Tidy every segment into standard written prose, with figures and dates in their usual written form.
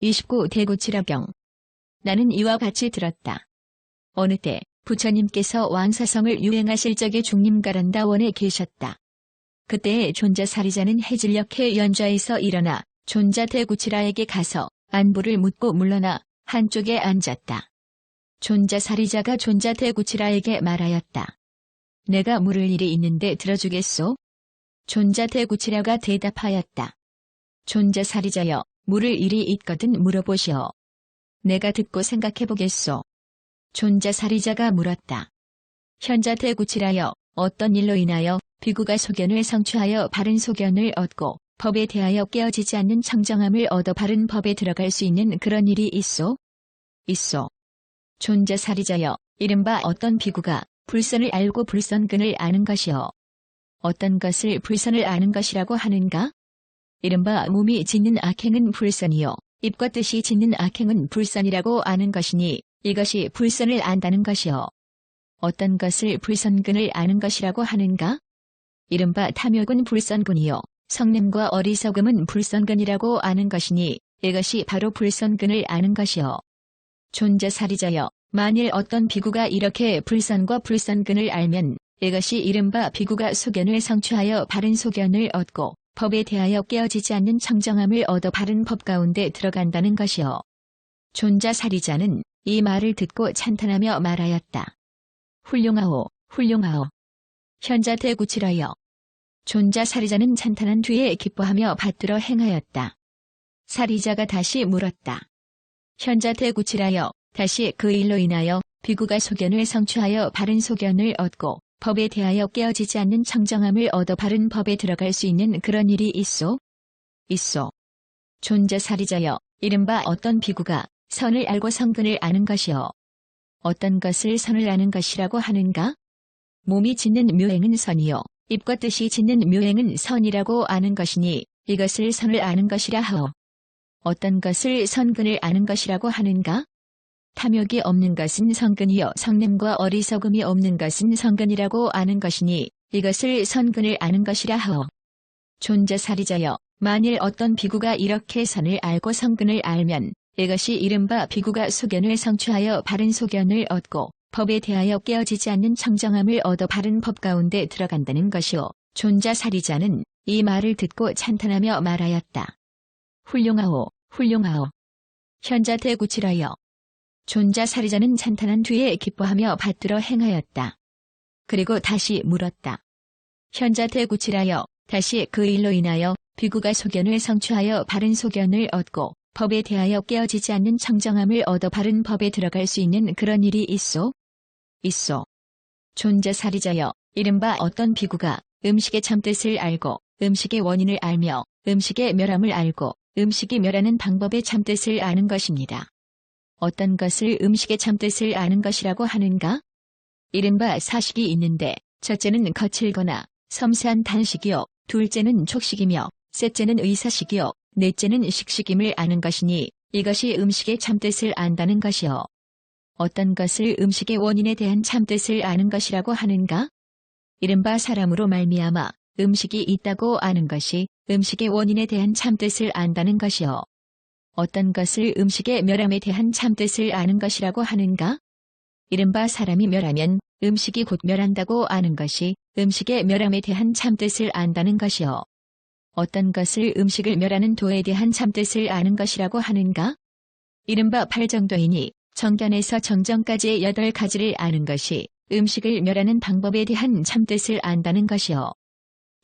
29 대구 칠화경. 나는 이와 같이 들었다. 어느 때 부처님께서 왕사성을 유행하실 적에 중림가란다원에 계셨다. 그때에 존자사리자는 해질녘에 연좌에서 일어나 존자 대구치라에게 가서 안부를 묻고 물러나 한쪽에 앉았다. 존자사리자가 존자 대구치라에게 말하였다. 내가 물을 일이 있는데 들어주겠소? 존자 대구치라가 대답하였다. 존자사리자여, 물을 일이 있거든 물어보시오. 내가 듣고 생각해보겠소. 존자사리자가 물었다. 현자 대구치라여, 어떤 일로 인하여 비구가 소견을 성취하여 바른 소견을 얻고 법에 대하여 깨어지지 않는 청정함을 얻어 바른 법에 들어갈 수 있는 그런 일이 있소? 있소. 존자사리자여, 이른바 어떤 비구가 불선을 알고 불선근을 아는 것이요. 어떤 것을 불선을 아는 것이라고 하는가? 이른바 몸이 짓는 악행은 불선이요. 입과 뜻이 짓는 악행은 불선이라고 아는 것이니 이것이 불선을 안다는 것이요. 어떤 것을 불선근을 아는 것이라고 하는가? 이른바 탐욕은 불선근이요. 성냄과 어리석음은 불선근이라고 아는 것이니 이것이 바로 불선근을 아는 것이요. 존자사리자여, 만일 어떤 비구가 이렇게 불선과 불선근을 알면 이것이 이른바 비구가 소견을 성취하여 바른 소견을 얻고 법에 대하여 깨어지지 않는 청정함을 얻어 바른 법 가운데 들어간다는 것이요. 존자사리자는 이 말을 듣고 찬탄하며 말하였다. 훌륭하오, 훌륭하오. 현자 대구치라여. 존자사리자는 찬탄한 뒤에 기뻐하며 받들어 행하였다. 사리자가 다시 물었다. 현자 대구치라여, 다시 그 일로 인하여 비구가 소견을 성취하여 바른 소견을 얻고 법에 대하여 깨어지지 않는 청정함을 얻어 바른 법에 들어갈 수 있는 그런 일이 있소? 있소. 존자사리자여, 이른바 어떤 비구가 선을 알고 성근을 아는 것이요. 어떤 것을 선을 아는 것이라고 하는가? 몸이 짓는 묘행은 선이요. 입과 뜻이 짓는 묘행은 선이라고 아는 것이니 이것을 선을 아는 것이라 하오. 어떤 것을 선근을 아는 것이라고 하는가? 탐욕이 없는 것은 성근이요. 성냄과 어리석음이 없는 것은 성근이라고 아는 것이니 이것을 선근을 아는 것이라 하오. 존자사리자여, 만일 어떤 비구가 이렇게 선을 알고 성근을 알면 이것이 이른바 비구가 소견을 성취하여 바른 소견을 얻고 법에 대하여 깨어지지 않는 청정함을 얻어 바른 법 가운데 들어간다는 것이오. 존자사리자는 이 말을 듣고 찬탄하며 말하였다. 훌륭하오, 훌륭하오. 현자 대구치라여. 존자사리자는 찬탄한 뒤에 기뻐하며 받들어 행하였다. 그리고 다시 물었다. 현자 대구치라여, 다시 그 일로 인하여 비구가 소견을 성취하여 바른 소견을 얻고 법에 대하여 깨어지지 않는 청정함을 얻어 바른 법에 들어갈 수 있는 그런 일이 있소? 있소. 존자사리자여, 이른바 어떤 비구가 음식의 참뜻을 알고 음식의 원인을 알며 음식의 멸함을 알고 음식이 멸하는 방법의 참뜻을 아는 것입니다. 어떤 것을 음식의 참뜻을 아는 것이라고 하는가? 이른바 사식이 있는데 첫째는 거칠거나 섬세한 단식이요. 둘째는 촉식이며 셋째는 의사식이요. 넷째는 식식임을 아는 것이니 이것이 음식의 참뜻을 안다는 것이요. 어떤 것을 음식의 원인에 대한 참뜻을 아는 것이라고 하는가? 이른바 사람으로 말미암아 음식이 있다고 아는 것이 음식의 원인에 대한 참뜻을 안다는 것이요. 어떤 것을 음식의 멸함에 대한 참뜻을 아는 것이라고 하는가? 이른바 사람이 멸하면 음식이 곧 멸한다고 아는 것이 음식의 멸함에 대한 참뜻을 안다는 것이요. 어떤 것을 음식을 멸하는 도에 대한 참뜻을 아는 것이라고 하는가? 이른바 팔정도이니 정견에서 정정까지의 8가지를 아는 것이 음식을 멸하는 방법에 대한 참뜻을 안다는 것이요.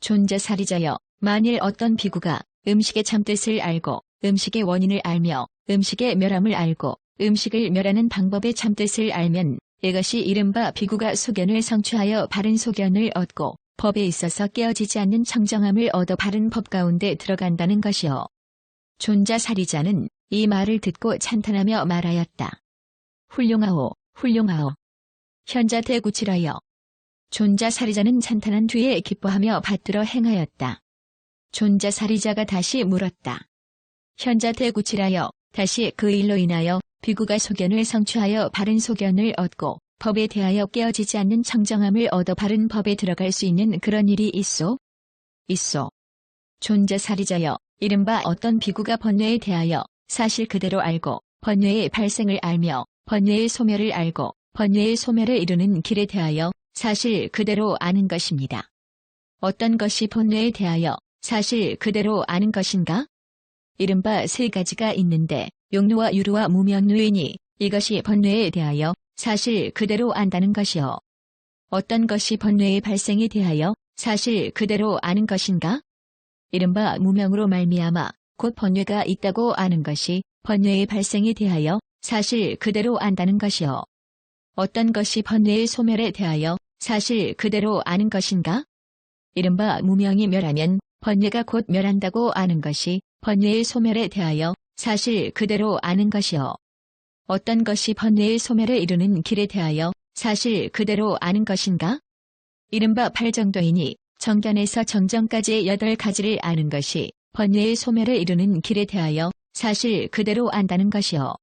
존자사리자여, 만일 어떤 비구가 음식의 참뜻을 알고 음식의 원인을 알며 음식의 멸함을 알고 음식을 멸하는 방법의 참뜻을 알면 이것이 이른바 비구가 소견을 성취하여 바른 소견을 얻고 법에 있어서 깨어지지 않는 청정함을 얻어 바른 법 가운데 들어간다는 것이요. 존자사리자는 이 말을 듣고 찬탄하며 말하였다. 훌륭하오, 훌륭하오. 현자 대구치라여. 존자사리자는 찬탄한 뒤에 기뻐하며 받들어 행하였다. 존자사리자가 다시 물었다. 현자 대구치라여, 다시 그 일로 인하여 비구가 소견을 성취하여 바른 소견을 얻고 법에 대하여 깨어지지 않는 청정함을 얻어 바른 법에 들어갈 수 있는 그런 일이 있소? 있소. 존자사리자여, 이른바 어떤 비구가 번뇌에 대하여 사실 그대로 알고 번뇌의 발생을 알며 번뇌의 소멸을 알고 번뇌의 소멸에 이르는 길에 대하여 사실 그대로 아는 것입니다. 어떤 것이 번뇌에 대하여 사실 그대로 아는 것인가? 이른바 세 가지가 있는데 용루와 유루와 무명루이니 이것이 번뇌에 대하여 사실 그대로 안다는 것이요. 어떤 것이 번뇌의 발생에 대하여 사실 그대로 아는 것인가? 이른바 무명으로 말미암아 곧 번뇌가 있다고 아는 것이 번뇌의 발생에 대하여 사실 그대로 안다는 것이요. 어떤 것이 번뇌의 소멸에 대하여 사실 그대로 아는 것인가? 이른바 무명이 멸하면 번뇌가 곧 멸한다고 아는 것이 번뇌의 소멸에 대하여 사실 그대로 아는 것이요. 어떤 것이 번뇌의 소멸에 이르는 길에 대하여 사실 그대로 아는 것인가? 이른바 팔정도이니 정견에서 정정까지의 8가지를 아는 것이 번뇌의 소멸에 이르는 길에 대하여 사실 그대로 안다는 것이요.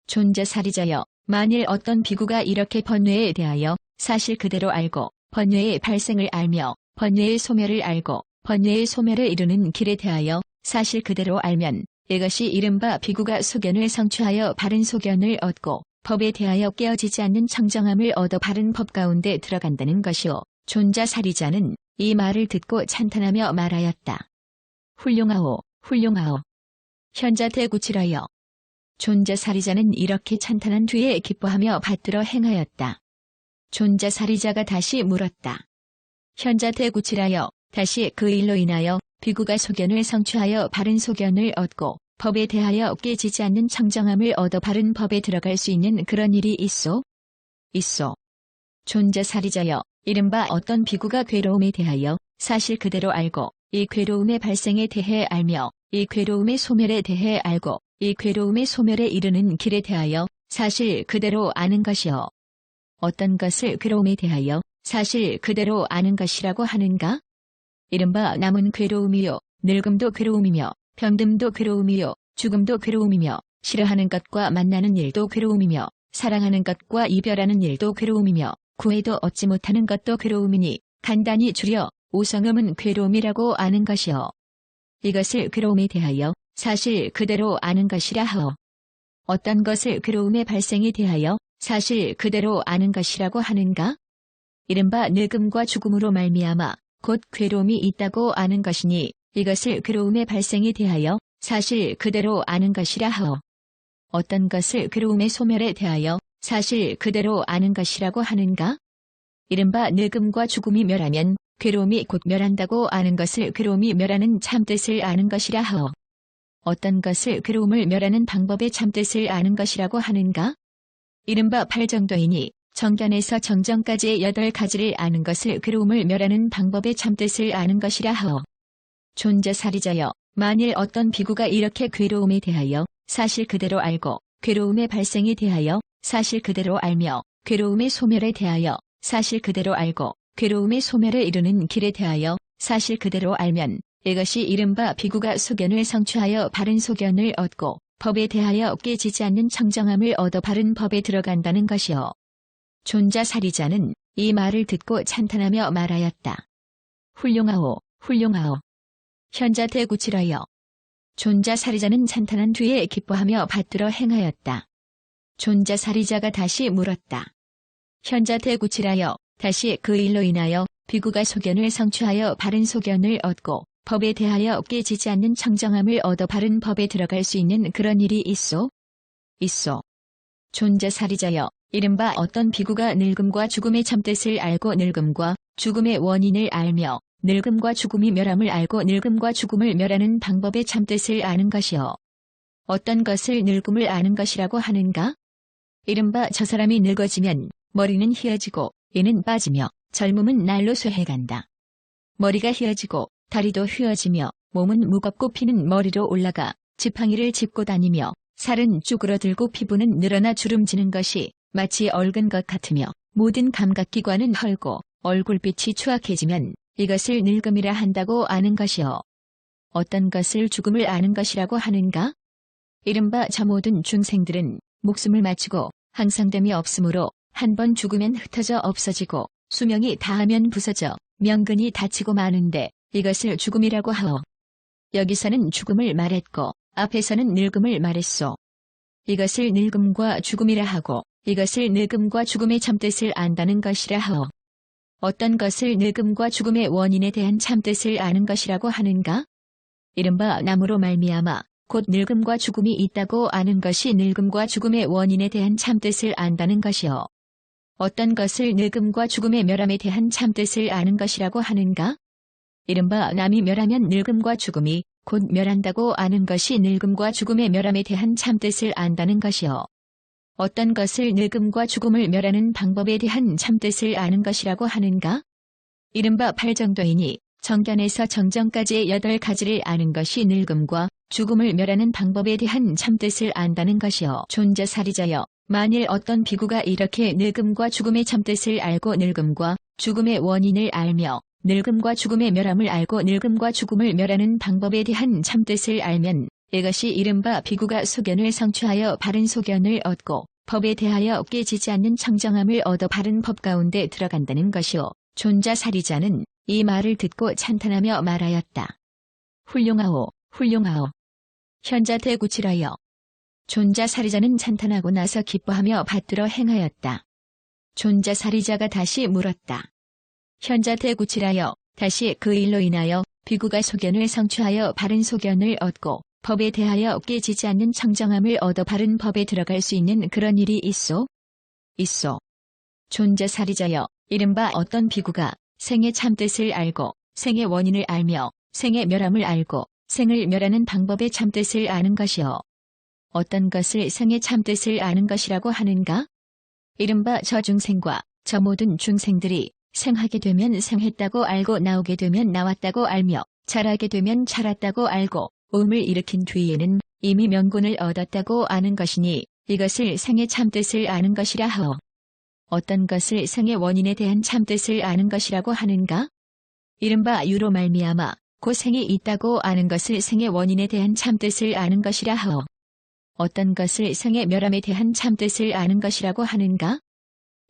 존자사리자여, 만일 어떤 비구가 이렇게 번뇌에 대하여 사실 그대로 알고 번뇌의 발생을 알며 번뇌의 소멸을 알고 번뇌의 소멸에 이르는 길에 대하여 사실 그대로 알면 이것이 이른바 비구가 소견을 성취하여 바른 소견을 얻고 법에 대하여 깨어지지 않는 청정함을 얻어 바른 법 가운데 들어간다는 것이요. 존자사리자는 이 말을 듣고 찬탄하며 말하였다. 훌륭하오, 훌륭하오. 현자대구치라여. 존자사리자는 이렇게 찬탄한 뒤에 기뻐하며 받들어 행하였다. 존자사리자가 다시 물었다. 현자대구치라여, 다시 그 일로 인하여 비구가 소견을 성취하여 바른 소견을 얻고 법에 대하여 깨지지 않는 청정함을 얻어 바른 법에 들어갈 수 있는 그런 일이 있소? 있소. 존자사리자여, 이른바 어떤 비구가 괴로움에 대하여 사실 그대로 알고 이 괴로움의 발생에 대해 알며 이 괴로움의 소멸에 대해 알고 이 괴로움의 소멸에 이르는 길에 대하여 사실 그대로 아는 것이요. 어떤 것을 괴로움에 대하여 사실 그대로 아는 것이라고 하는가? 이른바 남은 괴로움이요, 늙음도 괴로움이며 병듦도 괴로움이요, 죽음도 괴로움이며 싫어하는 것과 만나는 일도 괴로움이며 사랑하는 것과 이별하는 일도 괴로움이며 구해도 얻지 못하는 것도 괴로움이니 간단히 줄여 오성음은 괴로움이라고 아는 것이요. 이것을 괴로움에 대하여 사실 그대로 아는 것이라 하오. 어떤 것을 괴로움의 발생에 대하여 사실 그대로 아는 것이라고 하는가? 이른바 늙음과 죽음으로 말미암아 곧 괴로움이 있다고 아는 것이니 이것을 괴로움의 발생에 대하여 사실 그대로 아는 것이라 하오. 어떤 것을 괴로움의 소멸에 대하여 사실 그대로 아는 것이라고 하는가? 이른바 늙음과 죽음이 멸하면 괴로움이 곧 멸한다고 아는 것을 괴로움이 멸하는 참뜻을 아는 것이라 하오. 어떤 것을 괴로움을 멸하는 방법의 참뜻을 아는 것이라고 하는가? 이른바 팔정도이니 정견에서 정정까지의 8가지를 아는 것을 괴로움을 멸하는 방법의 참뜻을 아는 것이라 하오. 존자사리자여, 만일 어떤 비구가 이렇게 괴로움에 대하여 사실 그대로 알고 괴로움의 발생에 대하여 사실 그대로 알며 괴로움의 소멸에 대하여 사실 그대로 알고 괴로움의 소멸에 이르는 길에 대하여 사실 그대로 알면 이것이 이른바 비구가 소견을 성취하여 바른 소견을 얻고 법에 대하여 깨지지 않는 청정함을 얻어 바른 법에 들어간다는 것이요. 존자사리자는 이 말을 듣고 찬탄하며 말하였다. 훌륭하오, 훌륭하오. 현자대구치라여. 존자사리자는 찬탄한 뒤에 기뻐하며 받들어 행하였다. 존자사리자가 다시 물었다. 현자대구치라여, 다시 그 일로 인하여 비구가 소견을 성취하여 바른 소견을 얻고 법에 대하여 깨지지 않는 청정함을 얻어 바른 법에 들어갈 수 있는 그런 일이 있소? 있소. 존자사리자여, 이른바 어떤 비구가 늙음과 죽음의 참뜻을 알고 늙음과 죽음의 원인을 알며 늙음과 죽음이 멸함을 알고 늙음과 죽음을 멸하는 방법의 참뜻을 아는 것이요. 어떤 것을 늙음을 아는 것이라고 하는가? 이른바 저 사람이 늙어지면 머리는 휘어지고 이는 빠지며 젊음은 날로 쇠해간다. 머리가 휘어지고 다리도 휘어지며 몸은 무겁고 피는 머리로 올라가 지팡이를 짚고 다니며 살은 쭈그러들고 피부는 늘어나 주름지는 것이 마치 얽은 것 같으며 모든 감각기관은 헐고 얼굴빛이 추악해지면 이것을 늙음이라 한다고 아는 것이요. 어떤 것을 죽음을 아는 것이라고 하는가? 이른바 저 모든 중생들은 목숨을 마치고 항상됨이 없으므로 한 번 죽으면 흩어져 없어지고 수명이 다하면 부서져 명근이 다치고 마는데 이것을 죽음이라고 하오. 여기서는 죽음을 말했고 앞에서는 늙음을 말했소. 이것을 늙음과 죽음이라 하고 이것을 늙음과 죽음의 참뜻을 안다는 것이라 하오. 어떤 것을 늙음과 죽음의 원인에 대한 참뜻을 아는 것이라고 하는가? 이른바 나무로 말미암아 곧 늙음과 죽음이 있다고 아는 것이 늙음과 죽음의 원인에 대한 참뜻을 안다는 것이요. 어떤 것을 늙음과 죽음의 멸함에 대한 참뜻을 아는 것이라고 하는가? 이른바 남이 멸하면 늙음과 죽음이 곧 멸한다고 아는 것이 늙음과 죽음의 멸함에 대한 참뜻을 안다는 것이요. 어떤 것을 늙음과 죽음을 멸하는 방법에 대한 참뜻을 아는 것이라고 하는가? 이른바 팔정도이니 정견에서 정정까지의 8가지를 아는 것이 늙음과 죽음을 멸하는 방법에 대한 참뜻을 안다는 것이요. 존자살이자여, 만일 어떤 비구가 이렇게 늙음과 죽음의 참뜻을 알고 늙음과 죽음의 원인을 알며 늙음과 죽음의 멸함을 알고 늙음과 죽음을 멸하는 방법에 대한 참뜻을 알면 이것이 이른바 비구가 소견을 성취하여 바른 소견을 얻고 법에 대하여 깨지지 않는 청정함을 얻어 바른 법 가운데 들어간다는 것이요. 존자살이자는 이 말을 듣고 찬탄하며 말하였다. 훌륭하오, 훌륭하오. 현자대구치라여. 존자살이자는 찬탄하고 나서 기뻐하며 받들어 행하였다. 존자살이자가 다시 물었다. 현자대구치라여, 다시 그 일로 인하여 비구가 소견을 성취하여 바른 소견을 얻고 법에 대하여 깨지지 않는 청정함을 얻어 바른 법에 들어갈 수 있는 그런 일이 있소? 있소. 존자살이자여, 이른바 어떤 비구가 생의 참뜻을 알고 생의 원인을 알며 생의 멸함을 알고 생을 멸하는 방법의 참뜻을 아는 것이요. 어떤 것을 생의 참뜻을 아는 것이라고 하는가? 이른바 저 중생과 저 모든 중생들이 생하게 되면 생했다고 알고 나오게 되면 나왔다고 알며 자라게 되면 자랐다고 알고 오음을 일으킨 뒤에는 이미 명분을 얻었다고 아는 것이니 이것을 생의 참뜻을 아는 것이라 하오. 어떤 것을 생의 원인에 대한 참뜻을 아는 것이라고 하는가? 이른바 유로 말미암아 곧 생이 있다고 아는 것을 생의 원인에 대한 참뜻을 아는 것이라 하오. 어떤 것을 생의 멸함에 대한 참뜻을 아는 것이라고 하는가?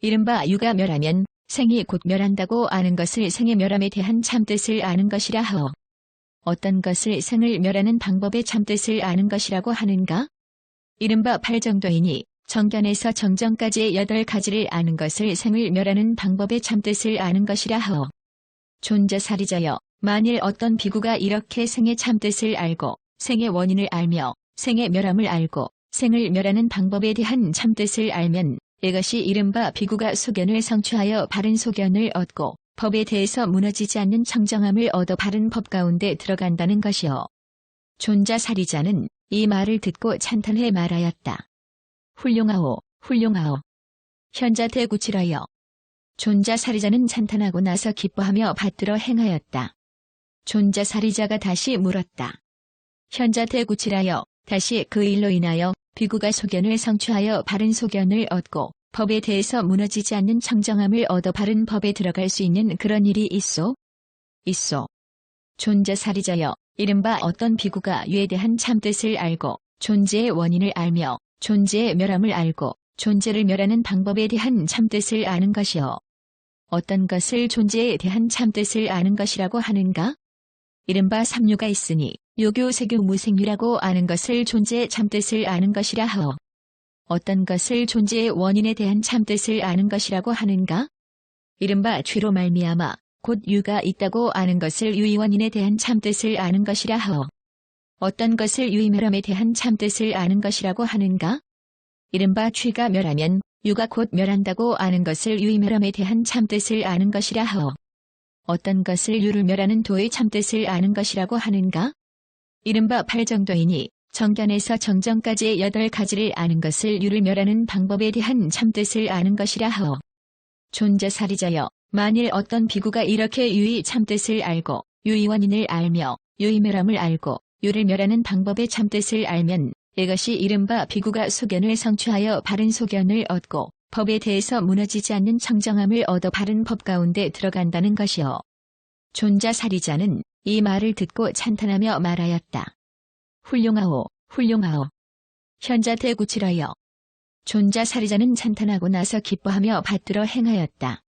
이른바 유가 멸하면 생이 곧 멸한다고 아는 것을 생의 멸함에 대한 참뜻을 아는 것이라 하오. 어떤 것을 생을 멸하는 방법의 참뜻을 아는 것이라고 하는가? 이른바 팔정도이니 정견에서 정정까지의 8가지를 아는 것을 생을 멸하는 방법의 참뜻을 아는 것이라 하오. 존자살이자여, 만일 어떤 비구가 이렇게 생의 참뜻을 알고 생의 원인을 알며 생의 멸함을 알고 생을 멸하는 방법에 대한 참뜻을 알면 이것이 이른바 비구가 소견을 성취하여 바른 소견을 얻고 법에 대해서 무너지지 않는 청정함을 얻어 바른 법 가운데 들어간다는 것이요. 존자살이자는 이 말을 듣고 찬탄해 말하였다. 훌륭하오, 훌륭하오. 현자대구치라여. 존자살이자는 찬탄하고 나서 기뻐하며 받들어 행하였다. 존자살이자가 다시 물었다. 현자대구치라여, 다시 그 일로 인하여 비구가 소견을 성취하여 바른 소견을 얻고 법에 대해서 무너지지 않는 청정함을 얻어 바른 법에 들어갈 수 있는 그런 일이 있소? 있소. 존자살이자여, 이른바 어떤 비구가 유에 대한 참뜻을 알고 존재의 원인을 알며 존재의 멸함을 알고 존재를 멸하는 방법에 대한 참뜻을 아는 것이요. 어떤 것을 존재에 대한 참뜻을 아는 것이라고 하는가? 이른바 삼류가 있으니 요교, 세교, 무생유라고 아는 것을 존재의 참뜻을 아는 것이라 하오. 어떤 것을 존재의 원인에 대한 참뜻을 아는 것이라고 하는가? 이른바 죄로 말미암아 곧 유가 있다고 아는 것을 유의 원인에 대한 참뜻을 아는 것이라 하오. 어떤 것을 유의 멸함에 대한 참뜻을 아는 것이라고 하는가? 이른바 죄가 멸하면 유가 곧 멸한다고 아는 것을 유의 멸함에 대한 참뜻을 아는 것이라 하오. 어떤 것을 유를 멸하는 도의 참뜻을 아는 것이라고 하는가? 이른바 팔정도이니 정견에서 정정까지의 8가지를 아는 것을 유를 멸하는 방법에 대한 참뜻을 아는 것이라 하오. 존자살이자여, 만일 어떤 비구가 이렇게 유의 참뜻을 알고 유의 원인을 알며 유의 멸함을 알고 유를 멸하는 방법의 참뜻을 알면 이것이 이른바 비구가 소견을 성취하여 바른 소견을 얻고 법에 대해서 무너지지 않는 청정함을 얻어 바른 법 가운데 들어간다는 것이요. 존자살이자는 이 말을 듣고 찬탄하며 말하였다. 훌륭하오, 훌륭하오. 현자대구치라여. 존자살이자는 찬탄하고 나서 기뻐하며 받들어 행하였다.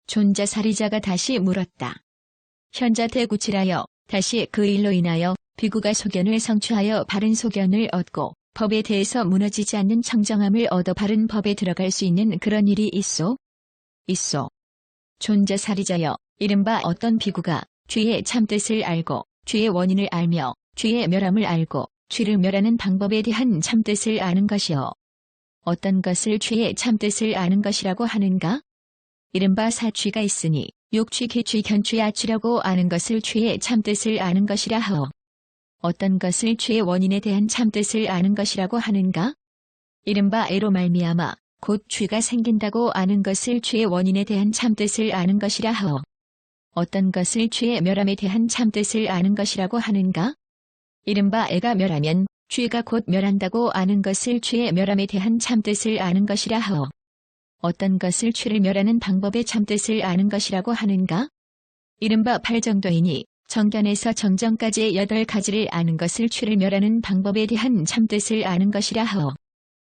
존자살이자가 다시 물었다. 현자대구치라여, 다시 그 일로 인하여 비구가 소견을 성취하여 바른 소견을 얻고 법에 대해서 무너지지 않는 청정함을 얻어 바른 법에 들어갈 수 있는 그런 일이 있소? 있소. 존자살이자여, 이른바 어떤 비구가 죄의 참뜻을 알고 죄의 원인을 알며 죄의 멸함을 알고 죄를 멸하는 방법에 대한 참뜻을 아는 것이요. 어떤 것을 죄의 참뜻을 아는 것이라고 하는가? 이른바 사취가 있으니 욕취, 기취, 견취, 아취라고 아는 것을 죄의 참뜻을 아는 것이라 하오. 어떤 것을 죄의 원인에 대한 참뜻을 아는 것이라고 하는가? 이른바 애로 말미암아 곧 죄가 생긴다고 아는 것을 죄의 원인에 대한 참뜻을 아는 것이라 하오. 어떤 것을 죄의 멸함에 대한 참뜻을 아는 것이라고 하는가? 이른바 애가 멸하면 죄가 곧 멸한다고 아는 것을 죄의 멸함에 대한 참뜻을 아는 것이라 하오. 어떤 것을 죄를 멸하는 방법의 참뜻을 아는 것이라고 하는가? 이른바 8정도이니 정견에서 정정까지의 8가지를 아는 것을 죄를 멸하는 방법에 대한 참뜻을 아는 것이라 하오.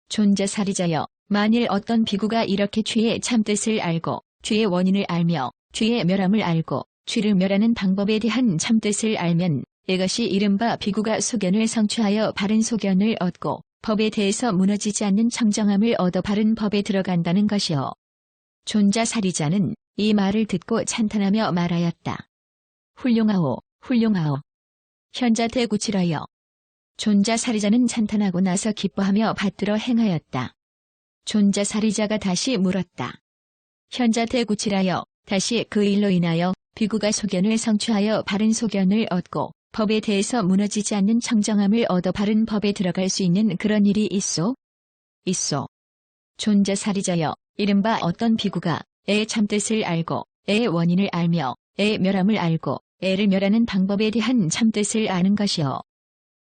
존자살이자여, 만일 어떤 비구가 이렇게 죄의 참뜻을 알고 죄의 원인을 알며 죄의 멸함을 알고 죄를 멸하는 방법에 대한 참뜻을 알면 이것이 이른바 비구가 소견을 성취하여 바른 소견을 얻고 법에 대해서 무너지지 않는 청정함을 얻어 바른 법에 들어간다는 것이요. 존자살이자는 이 말을 듣고 찬탄하며 말하였다. 훌륭하오, 훌륭하오. 현자대구치라여. 존자살이자는 찬탄하고 나서 기뻐하며 받들어 행하였다. 존자살이자가 다시 물었다. 현자대구치라여, 다시 그 일로 인하여 비구가 소견을 성취하여 바른 소견을 얻고 법에 대해서 무너지지 않는 청정함을 얻어 바른 법에 들어갈 수 있는 그런 일이 있소? 있소. 존자살이자여, 이른바 어떤 비구가 애의 참뜻을 알고 애의 원인을 알며 애의 멸함을 알고 애를 멸하는 방법에 대한 참뜻을 아는 것이요.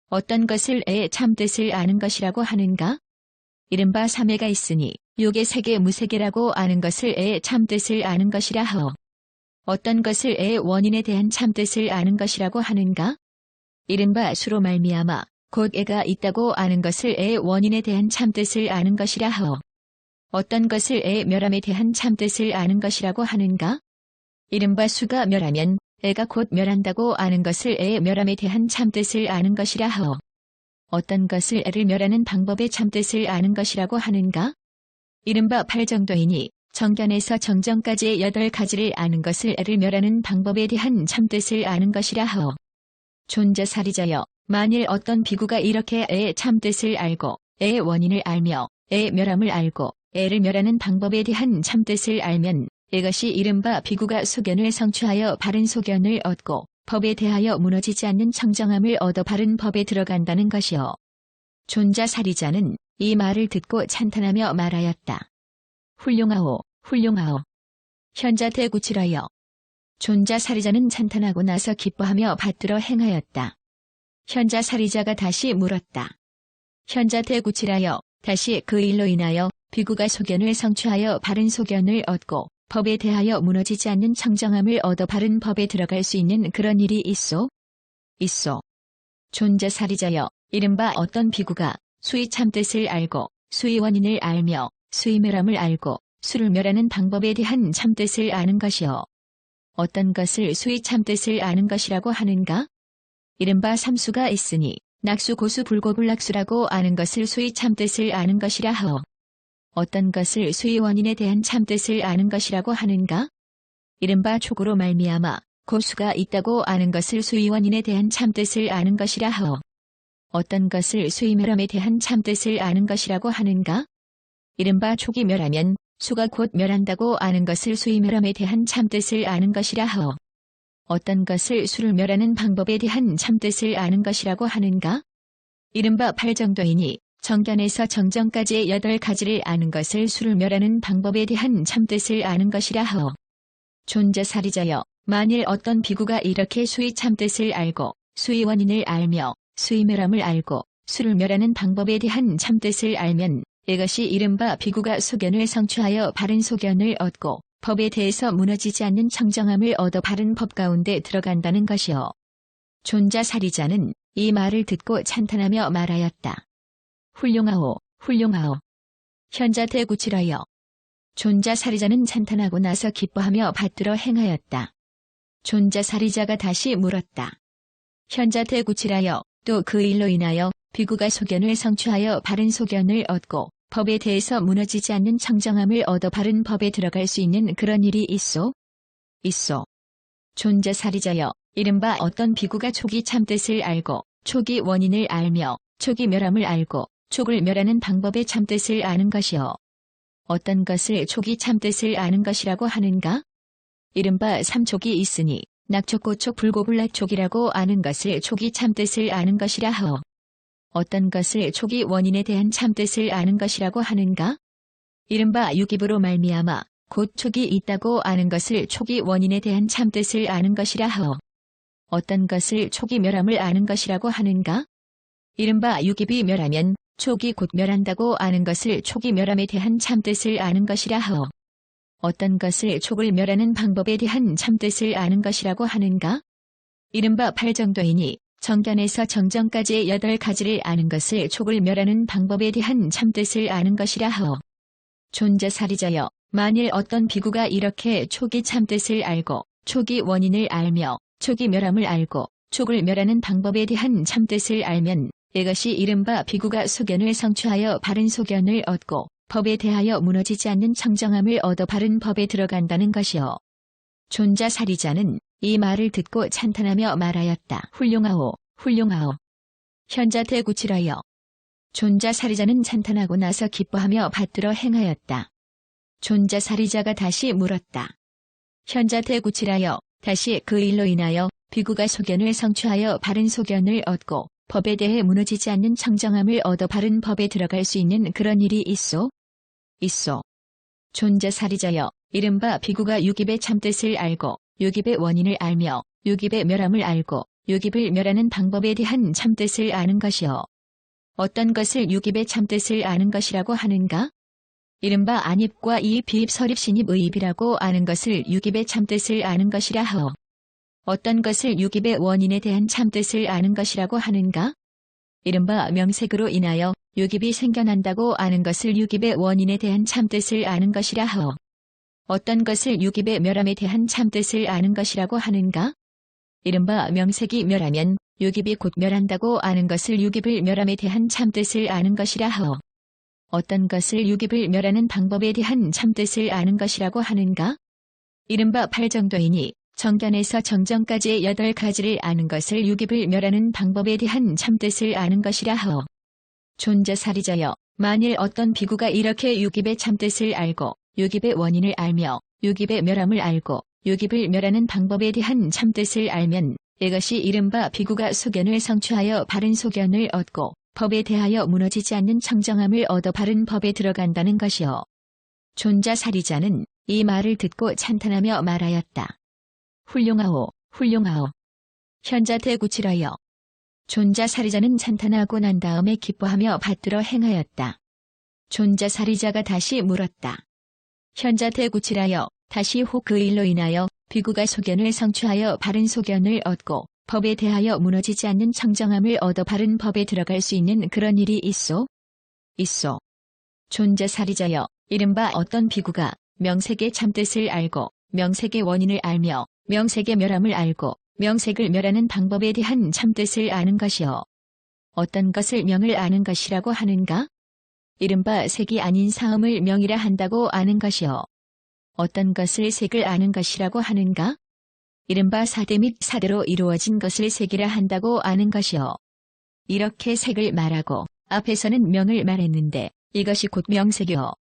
어떤 것을 애의 참뜻을 아는 것이라고 하는가? 이른바 삼애가 있으니 욕의 세계 무세계라고 아는 것을 애의 참뜻을 아는 것이라 하오. 어떤 것을 애의 원인에 대한 참뜻을 아는 것이라고 하는가? 이른바 수로 말미암아 곧 애가 있다고 아는 것을 애의 원인에 대한 참뜻을 아는 것이라 하오. 어떤 것을 애의 멸함에 대한 참뜻을 아는 것이라고 하는가? 이른바 수가 멸하면 애가 곧 멸한다고 아는 것을 애의 멸함에 대한 참뜻을 아는 것이라 하오. 어떤 것을 애를 멸하는 방법의 참뜻을 아는 것이라고 하는가? 이른바 8정도이니 정견에서 정정까지의 8가지를 아는 것을 애를 멸하는 방법에 대한 참뜻을 아는 것이라 하오. 존자살이자여, 만일 어떤 비구가 이렇게 애의 참뜻을 알고 애의 원인을 알며 애의 멸함을 알고 애를 멸하는 방법에 대한 참뜻을 알면 이것이 이른바 비구가 소견을 성취하여 바른 소견을 얻고 법에 대하여 무너지지 않는 청정함을 얻어 바른 법에 들어간다는 것이요. 존자살이자는 이 말을 듣고 찬탄하며 말하였다. 훌륭하오, 훌륭하오. 현자대구치라여. 존자살이자는 찬탄하고 나서 기뻐하며 받들어 행하였다. 현자살이자가 다시 물었다. 현자대구치라여, 다시 그 일로 인하여 비구가 소견을 성취하여 바른 소견을 얻고 법에 대하여 무너지지 않는 청정함을 얻어 바른 법에 들어갈 수 있는 그런 일이 있소? 있소. 존자살이자여, 이른바 어떤 비구가 수의 참뜻을 알고 수의 원인을 알며 수의 멸함을 알고 수를 멸하는 방법에 대한 참뜻을 아는 것이요. 어떤 것을 수의 참뜻을 아는 것이라고 하는가? 이른바 삼수가 있으니 낙수, 고수, 불고불낙수라고 아는 것을 수의 참뜻을 아는 것이라 하오. 어떤 것을 수의 원인에 대한 참뜻을 아는 것이라고 하는가? 이른바 촉으로 말미암아 고수가 있다고 아는 것을 수의 원인에 대한 참뜻을 아는 것이라 하오. 어떤 것을 수의 멸함에 대한 참뜻을 아는 것이라고 하는가? 이른바 촉이 멸하면 수가 곧 멸한다고 아는 것을 수의 멸함에 대한 참뜻을 아는 것이라 하오. 어떤 것을 수를 멸하는 방법에 대한 참뜻을 아는 것이라고 하는가? 이른바 8정도이니 정견에서 정정까지의 8가지를 아는 것을 수를 멸하는 방법에 대한 참뜻을 아는 것이라 하오. 존자살이자여, 만일 어떤 비구가 이렇게 수의 참뜻을 알고 수의 원인을 알며 수의 멸함을 알고 수를 멸하는 방법에 대한 참뜻을 알면 이것이 이른바 비구가 소견을 성취하여 바른 소견을 얻고 법에 대해서 무너지지 않는 청정함을 얻어 바른 법 가운데 들어간다는 것이요. 존자살이자는 이 말을 듣고 찬탄하며 말하였다. 훌륭하오, 훌륭하오. 현자대구치라여. 존자살이자는 찬탄하고 나서 기뻐하며 받들어 행하였다. 존자살이자가 다시 물었다. 현자퇴구치라여 또 그 일로 인하여 비구가 소견을 성취하여 바른 소견을 얻고 법에 대해서 무너지지 않는 청정함을 얻어 바른 법에 들어갈 수 있는 그런 일이 있소? 있소. 존자사리자여 이른바 어떤 비구가 촉이 참뜻을 알고 촉이 원인을 알며 촉이 멸함을 알고 촉을 멸하는 방법의 참뜻을 아는 것이요. 어떤 것을 촉이 참뜻을 아는 것이라고 하는가? 이른바 삼촉이 있으니 낙촉, 고촉, 불고불락촉이라고 아는 것을 촉이 참뜻을 아는 것이라 하오. 어떤 것을 촉이 원인에 대한 참뜻을 아는 것이라고 하는가? 이른바 육입으로 말미암아 곧 촉이 있다고 아는 것을 촉이 원인에 대한 참뜻을 아는 것이라 하오. 어떤 것을 촉이 멸함을 아는 것이라고 하는가? 이른바 육입이 멸하면 촉이 곧 멸한다고 아는 것을 촉이 멸함에 대한 참뜻을 아는 것이라 하오. 어떤 것을 촉을 멸하는 방법에 대한 참뜻을 아는 것이라고 하는가? 이른바 팔정도이니 정견에서 정정까지의 8가지를 아는 것을 촉을 멸하는 방법에 대한 참뜻을 아는 것이라 하오. 존자사리자여 만일 어떤 비구가 이렇게 촉이 참뜻을 알고 촉이 원인을 알며 촉이 멸함을 알고 촉을 멸하는 방법에 대한 참뜻을 알면 이것이 이른바 비구가 소견을 성취하여 바른 소견을 얻고 법에 대하여 무너지지 않는 청정함을 얻어 바른 법에 들어간다는 것이요. 존자사리자는 이 말을 듣고 찬탄하며 말하였다. 훌륭하오, 훌륭하오. 현자퇴구치라여. 존자사리자는 찬탄하고 나서 기뻐하며 받들어 행하였다. 존자사리자가 다시 물었다. 현자퇴구치라여 다시 그 일로 인하여 비구가 소견을 성취하여 바른 소견을 얻고 법에 대해 무너지지 않는 청정함을 얻어 바른 법에 들어갈 수 있는 그런 일이 있소? 있소. 존자사리자여 이른바 비구가 육입의 참뜻을 알고 육입의 원인을 알며 육입의 멸함을 알고 육입을 멸하는 방법에 대한 참뜻을 아는 것이요. 어떤 것을 육입의 참뜻을 아는 것이라고 하는가? 이른바 안입과 이입, 비입, 설입, 신입, 의입이라고 아는 것을 육입의 참뜻을 아는 것이라 하오. 어떤 것을 육입의 원인에 대한 참뜻을 아는 것이라고 하는가? 이른바 명색으로 인하여 육입이 생겨난다고 아는 것을 육입의 원인에 대한 참뜻을 아는 것이라 하오. 어떤 것을 육입의 멸함에 대한 참뜻을 아는 것이라고 하는가? 이른바 명색이 멸하면 육입이 곧 멸한다고 아는 것을 육입을 멸함에 대한 참뜻을 아는 것이라 하오. 어떤 것을 육입을 멸하는 방법에 대한 참뜻을 아는 것이라고 하는가? 이른바 팔정도이니 정견에서 정정까지의 8가지를 아는 것을 육입을 멸하는 방법에 대한 참뜻을 아는 것이라 하오. 존자사리자여 만일 어떤 비구가 이렇게 육입의 참뜻을 알고 육입의 원인을 알며 육입의 멸함을 알고 육입을 멸하는 방법에 대한 참뜻을 알면 이것이 이른바 비구가 소견을 성취하여 바른 소견을 얻고 법에 대하여 무너지지 않는 청정함을 얻어 바른 법에 들어간다는 것이요. 존자사리자는 이 말을 듣고 찬탄하며 말하였다. 훌륭하오, 훌륭하오. 현자퇴구치라여. 존자사리자는 찬탄하고 난 다음에 기뻐하며 받들어 행하였다. 존자사리자가 다시 물었다. 현자퇴구치라여 다시 혹 그 일로 인하여 비구가 소견을 성취하여 바른 소견을 얻고 법에 대하여 무너지지 않는 청정함을 얻어 바른 법에 들어갈 수 있는 그런 일이 있소? 있소. 존자사리자여 이른바 어떤 비구가 명색의 참뜻을 알고 명색의 원인을 알며 명색의 멸함을 알고 명색을 멸하는 방법에 대한 참뜻을 아는 것이요. 어떤 것을 명을 아는 것이라고 하는가? 이른바 색이 아닌 사음을 명이라 한다고 아는 것이요. 어떤 것을 색을 아는 것이라고 하는가? 이른바 사대 및 사대로 이루어진 것을 색이라 한다고 아는 것이요. 이렇게 색을 말하고 앞에서는 명을 말했는데 이것이 곧 명색이요.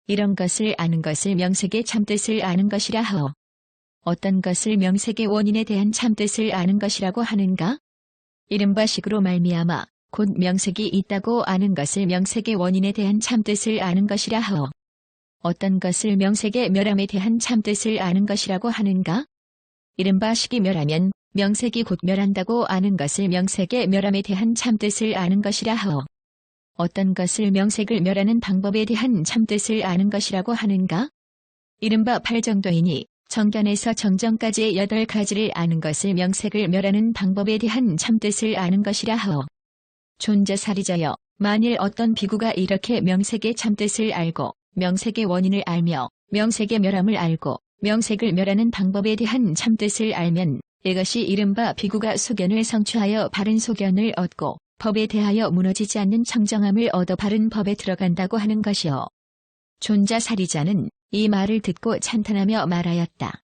이런 것을 아는 것을 명색의 참뜻을 아는 것이라 하오. 어떤 것을 명색의 원인에 대한 참뜻을 아는 것이라고 하는가? 이른바 식으로 말미암아 곧 명색이 있다고 아는 것을 명색의 원인에 대한 참뜻을 아는 것이라 하오. 어떤 것을 명색의 멸함에 대한 참뜻을 아는 것이라고 하는가? 이른바 식이 멸하면 명색이 곧 멸한다고 아는 것을 명색의 멸함에 대한 참뜻을 아는 것이라 하오. 어떤 것을 명색을 멸하는 방법에 대한 참뜻을 아는 것이라고 하는가? 이른바 팔정도이니 정견에서 정정까지의 8가지를 아는 것을 명색을 멸하는 방법에 대한 참뜻을 아는 것이라 하오. 존자사리자여 만일 어떤 비구가 이렇게 명색의 참뜻을 알고 명색의 원인을 알며 명색의 멸함을 알고 명색을 멸하는 방법에 대한 참뜻을 알면 이것이 이른바 비구가 소견을 성취하여 바른 소견을 얻고 법에 대하여 무너지지 않는 청정함을 얻어 바른 법에 들어간다고 하는 것이요. 존자사리자는 이 말을 듣고 찬탄하며 말하였다.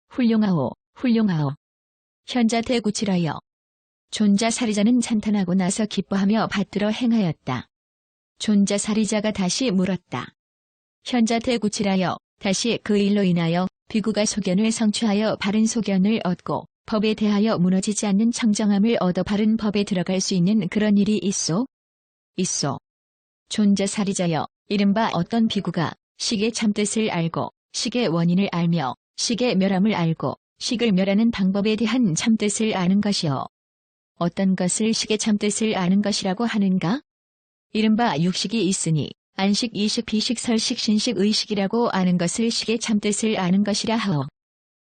훌륭하오, 훌륭하오. 현자대구치라여. 존자사리자는 찬탄하고 나서 기뻐하며 받들어 행하였다. 존자사리자가 다시 물었다. 현자대구치라여. 다시 그 일로 인하여 비구가 소견을 성취하여 바른 소견을 얻고 법에 대하여 무너지지 않는 청정함을 얻어 바른 법에 들어갈 수 있는 그런 일이 있소? 있소. 존자사리자여. 이른바 어떤 비구가 식의 참뜻을 알고 식의 원인을 알며 식의 멸함을 알고 식을 멸하는 방법에 대한 참뜻을 아는 것이요. 어떤 것을 식의 참뜻을 아는 것이라고 하는가? 이른바 육식이 있으니 안식, 이식, 비식, 설식, 신식, 의식이라고 아는 것을 식의 참뜻을 아는 것이라 하오.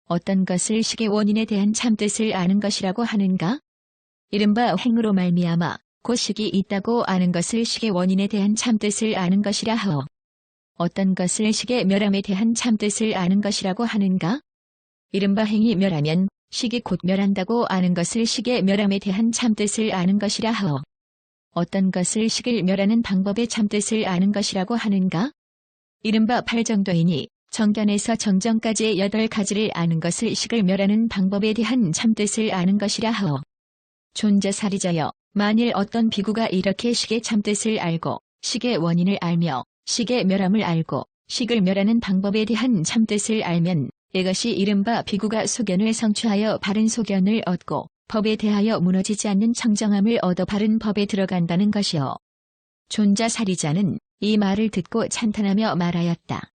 어떤 것을 식의 원인에 대한 참뜻을 아는 것이라고 하는가? 이른바 행으로 말미암아 곧 식이 있다고 아는 것을 식의 원인에 대한 참뜻을 아는 것이라 하오. 어떤 것을 식의 멸함에 대한 참뜻을 아는 것이라고 하는가? 이른바 행이 멸하면 식이 곧 멸한다고 아는 것을 식의 멸함에 대한 참뜻을 아는 것이라 하오. 어떤 것을 식을 멸하는 방법의 참뜻을 아는 것이라고 하는가? 이른바 8정도이니 정견에서 정정까지의 8가지를 아는 것을 식을 멸하는 방법에 대한 참뜻을 아는 것이라 하오. 존자사리자여. 만일 어떤 비구가 이렇게 식의 참뜻을 알고 식의 원인을 알며 식의 멸함을 알고 식을 멸하는 방법에 대한 참뜻을 알면 이것이 이른바 비구가 소견을 성취하여 바른 소견을 얻고 법에 대하여 무너지지 않는 청정함을 얻어 바른 법에 들어간다는 것이요. 존자사리자는 이 말을 듣고 찬탄하며 말하였다.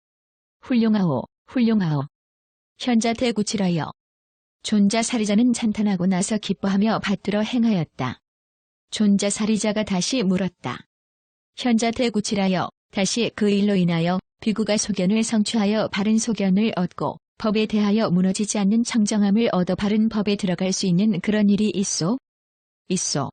훌륭하오, 훌륭하오. 현자대구치라여. 존자사리자는 찬탄하고 나서 기뻐하며 받들어 행하였다. 존자사리자가 다시 물었다. 현자대구치라여. 다시 그 일로 인하여 비구가 소견을 성취하여 바른 소견을 얻고 법에 대하여 무너지지 않는 청정함을 얻어 바른 법에 들어갈 수 있는 그런 일이 있소? 있소.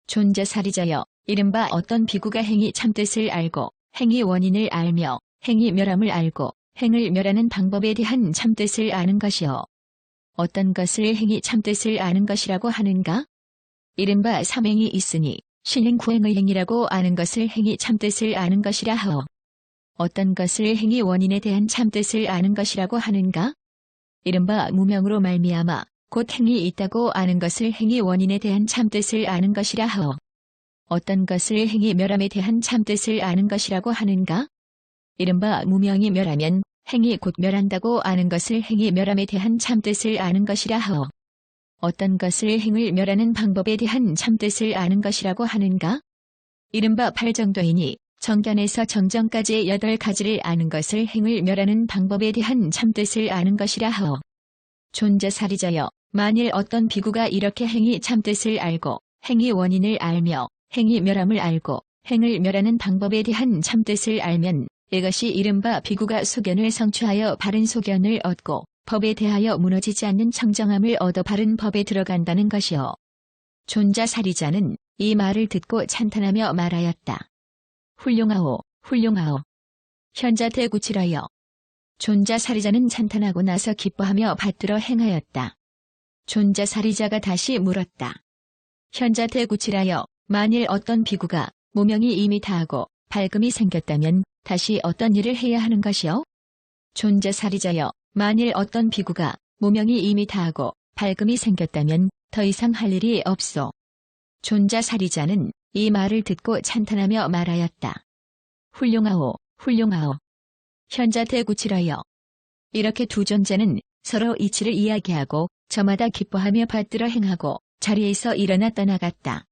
존자사리자여. 이른바 어떤 비구가 행이 참뜻을 알고 행이 원인을 알며 행이 멸함을 알고 행을 멸하는 방법에 대한 참뜻을 아는 것이요. 어떤 것을 행이 참뜻을 아는 것이라고 하는가? 이른바 삼행이 있으니 신행 구행의 행이라고 아는 것을 행이 참뜻을 아는 것이라 하오. 어떤 것을 행이 원인에 대한 참뜻을 아는 것이라고 하는가? 이른바 무명으로 말미암아 곧 행이 있다고 아는 것을 행이 원인에 대한 참뜻을 아는 것이라 하오. 어떤 것을 행이 멸함에 대한 참뜻을 아는 것이라고 하는가? 이른바 무명이 멸하면 행이 곧 멸한다고 아는 것을 행이 멸함에 대한 참뜻을 아는 것이라 하오. 어떤 것을 행을 멸하는 방법에 대한 참뜻을 아는 것이라고 하는가? 이른바 8정도이니 정견에서 정정까지의 8가지를 아는 것을 행을 멸하는 방법에 대한 참뜻을 아는 것이라 하오. 존자사리자여. 만일 어떤 비구가 이렇게 행이 참뜻을 알고 행이 원인을 알며 행이 멸함을 알고 행을 멸하는 방법에 대한 참뜻을 알면 이것이 이른바 비구가 소견을 성취하여 바른 소견을 얻고 법에 대하여 무너지지 않는 청정함을 얻어 바른 법에 들어간다는 것이요. 존자사리자는 이 말을 듣고 찬탄하며 말하였다. 훌륭하오, 훌륭하오. 현자대구치라여. 존자사리자는 찬탄하고 나서 기뻐하며 받들어 행하였다. 존자사리자가 다시 물었다. 현자대구치라여. 만일 어떤 비구가 무명이 이미 다하고 밝음이 생겼다면 다시 어떤 일을 해야 하는 것이요? 존자사리자여. 만일 어떤 비구가 무명이 이미 다하고 밝음이 생겼다면 더 이상 할 일이 없소. 존자사리자는 이 말을 듣고 찬탄하며 말하였다. 훌륭하오, 훌륭하오. 현자대구치라여. 이렇게 두 존재는 서로 이치를 이야기하고 저마다 기뻐하며 받들어 행하고 자리에서 일어나 떠나갔다.